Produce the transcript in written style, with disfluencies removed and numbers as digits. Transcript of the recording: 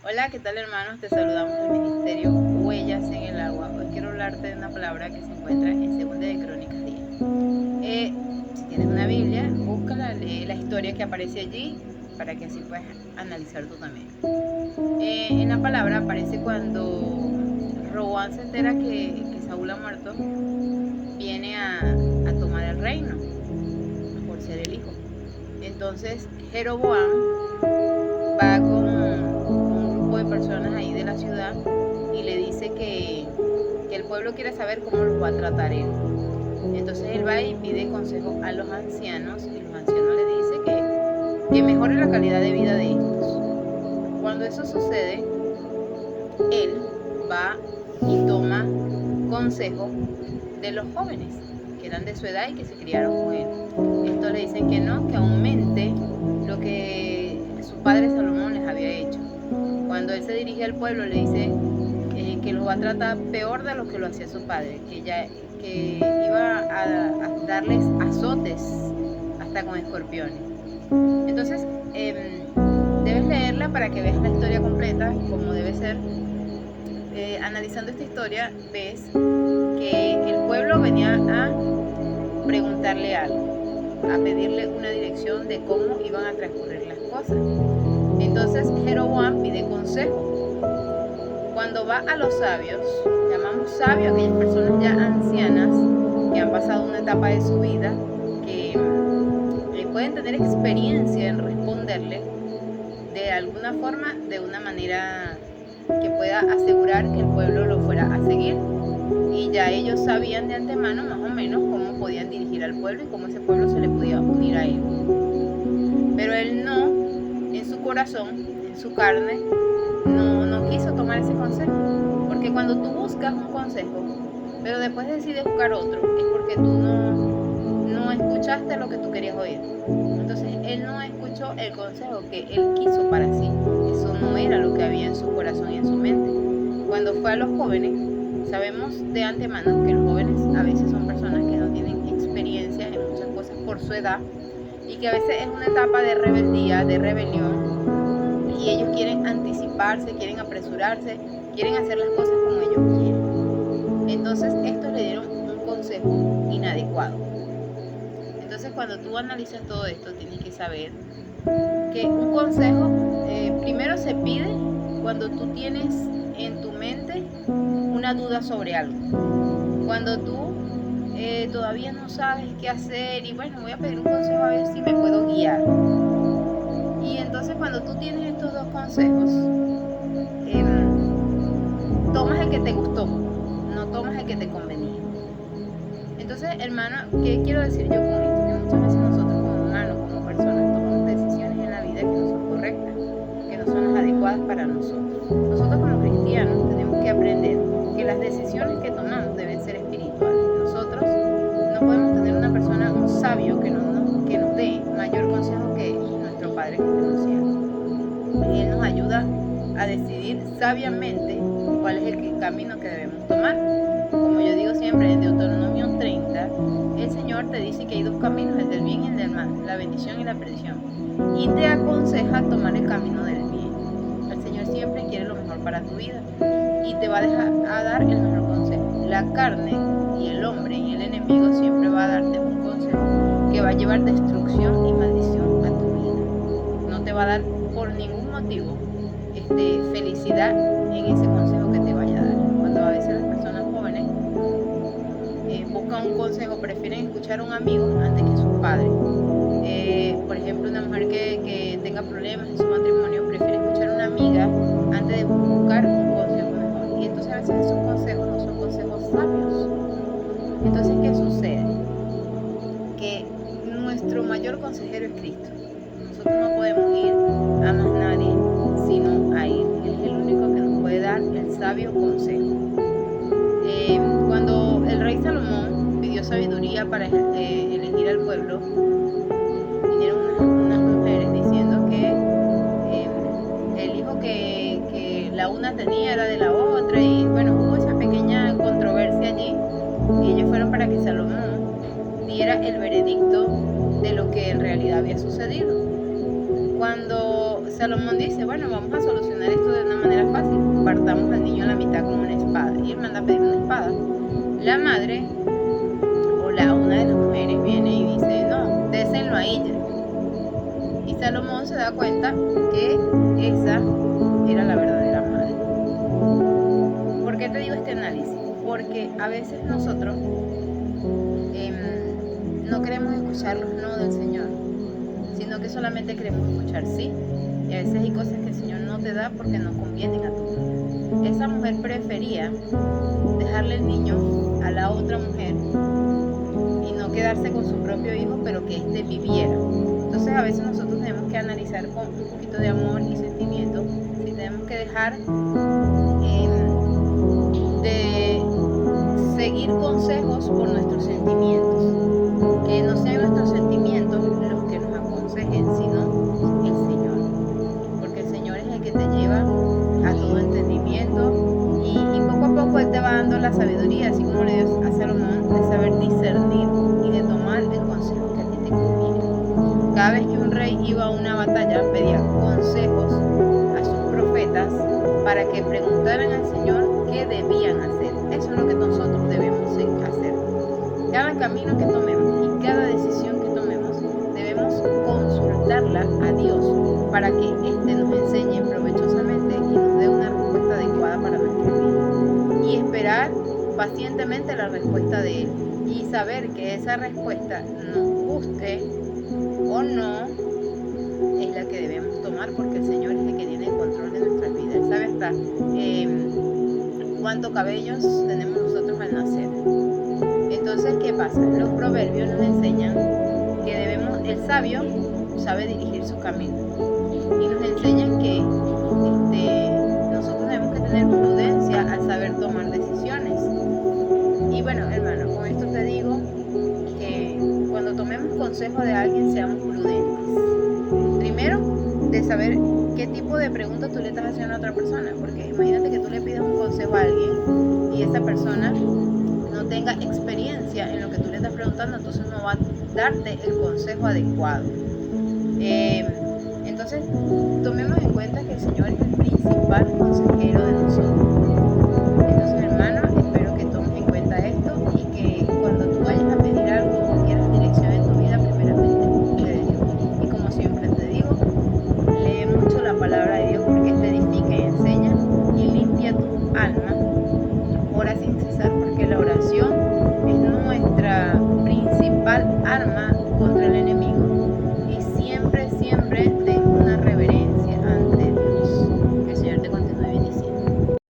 Hola, ¿qué tal hermanos? Te saludamos del Ministerio Huellas en el Agua. Hoy quiero hablarte de una palabra que se encuentra en Segunda de Crónicas 10. Si tienes una Biblia, búscala, lee la historia que aparece allí para que así puedas analizar tú también. En la palabra aparece cuando Roboam se entera que Saúl ha muerto, viene a tomar el reino por ser el hijo. Entonces Jeroboam va con un grupo de personas ahí de la ciudad y le dice que el pueblo quiere saber cómo los va a tratar él. Entonces él va y pide consejo a los ancianos y los ancianos le dicen que mejore la calidad de vida de estos. Cuando eso sucede, él va y toma consejo de los jóvenes que eran de su edad y que se criaron con él. Estos le dicen que no, que aumente lo que su padre Salomón les había hecho. Cuando él se dirige al pueblo le dice que los va a tratar peor de lo que lo hacía su padre, que iba a darles azotes hasta con escorpiones. Entonces debes leerla para que veas la historia completa como debe ser. Analizando esta historia ves que el pueblo venía a preguntarle algo, a pedirle una dirección de cómo iban a transcurrir las cosas. Entonces Jeroboam pide consejo. Cuando va a los sabios, llamamos sabios a aquellas personas ya ancianas que han pasado una etapa de su vida, que pueden tener experiencia en responderle de alguna forma, de una manera que pueda asegurar que el pueblo lo fuera a seguir. Y ya ellos sabían de antemano más o menos cómo podían dirigir al pueblo y cómo ese pueblo se le podía unir a él. Pero él no, en su corazón, en su carne, no quiso tomar ese consejo. Porque cuando tú buscas un consejo, pero después decides buscar otro, es porque tú no escuchaste lo que tú querías oír. Entonces él no escuchó el consejo que él quiso para sí. Eso no era lo que había en su corazón y en su mente. Cuando fue a los jóvenes, sabemos de antemano que los jóvenes a veces son personas que no tienen experiencia en muchas cosas por su edad y que a veces es una etapa de rebeldía, de rebelión, y ellos quieren anticiparse, quieren apresurarse, quieren hacer las cosas como ellos quieren. Entonces estos le dieron un consejo inadecuado. Entonces cuando tú analizas todo esto tienes que saber que un consejo primero se pide cuando tú tienes en tu mente una duda sobre algo. Cuando tú todavía no sabes qué hacer y bueno, voy a pedir un consejo a ver si me puedo guiar. Y entonces cuando tú tienes estos dos consejos, tomas el que te gustó, no tomas el que te convenía. Entonces, hermano, ¿qué quiero decir yo con esto? Que muchas veces nosotros como humanos, como personas, tomamos decisiones en la vida que no son correctas, que no son las adecuadas para nosotros. Nosotros como cristianos tenemos que aprender que las decisiones que tomamos deben ser espirituales. Nosotros no podemos tener una persona, un sabio que nos dé mayor consejo que nuestro Padre que está en los cielos. Y Él nos ayuda a decidir sabiamente cuál es el camino que debemos tomar. Como yo digo siempre, en Deuteronomio 30, el Señor te dice que hay dos caminos, el del bien y el del mal, la bendición y la perdición. Y te aconseja tomar el camino del bien. El Señor siempre quiere lo mejor para tu vida y te va a dar el mejor consejo. La carne y el hombre y el enemigo siempre va a darte un consejo que va a llevar destrucción y maldición a tu vida. No te va a dar por ningún motivo felicidad en ese consejo que te vaya a dar. Cuando a veces las personas jóvenes buscan un consejo, prefieren escuchar a un amigo antes que a sus padres. Por ejemplo, una mujer que tenga problemas en su matrimonio prefiere escuchar a una amiga antes de buscar un consejo mejor. Y entonces a veces esos consejos no son consejos sabios. Entonces, ¿qué sucede? Que nuestro mayor consejero es Cristo. Nosotros no podemos ir a más nadie sino a Él. Él es el único que nos puede dar el sabio consejo. Cuando el rey Salomón pidió sabiduría para elegir al pueblo, vinieron unas mujeres diciendo que el hijo que la una tenía era de la otra y bueno, hubo esa pequeña controversia allí y ellos fueron para que Salomón diera el veredicto de lo que en realidad había sucedido. Cuando Salomón dice, bueno, vamos a solucionar esto de una cortamos al niño a la mitad con una espada y él manda a pedir una espada. La madre o una de las mujeres viene y dice, no, désenlo a ella. Y Salomón se da cuenta que esa era la verdadera madre. ¿Por qué te digo este análisis? Porque a veces nosotros no queremos escuchar los no del Señor, sino que solamente queremos escuchar sí. Y a veces hay cosas que el Señor no te da porque no convienen a tu vida. Esa mujer prefería dejarle el niño a la otra mujer y no quedarse con su propio hijo, pero que éste viviera. Entonces a veces nosotros tenemos que analizar con un poquito de amor y sentimiento si tenemos que dejar de seguir consejos por nuestros sentimientos, que no sean nuestros sentimientos los que nos aconsejen, sino el Señor, porque el Señor es el que te lleva a todo entendimiento y poco a poco Él te va dando la sabiduría, así como le dio a Salomón, de saber discernir y de tomar el consejo que a ti te conviene. Cada vez que un rey iba a una batalla pedía consejos a sus profetas para que preguntaran al Señor qué debían hacer. Eso es lo que nosotros debemos hacer. Cada camino que tomemos y cada decisión que tomemos debemos consultarla a Dios para que éste nos enseñe provechosamente y nos dé una respuesta adecuada para nuestra vida. Y esperar pacientemente la respuesta de Él y saber que esa respuesta nos guste o no es la que debemos tomar, porque el Señor es el que tiene el control de nuestras vidas. Él sabe hasta cuántos cabellos tenemos nosotros al nacer. Entonces, ¿qué pasa? Los proverbios nos enseñan que el sabio sabe dirigir su camino y nos enseñan que nosotros tenemos que tener prudencia al saber tomar decisiones. Y bueno, hermano, con esto te digo que cuando tomemos consejo de alguien seamos prudentes. Primero, de saber qué tipo de preguntas tú le estás haciendo a otra persona, porque imagínate que tú le pidas un consejo a alguien y esa persona no tenga experiencia en lo que tú le estás preguntando, entonces no va a darte el consejo adecuado. Entonces, tomemos en cuenta que el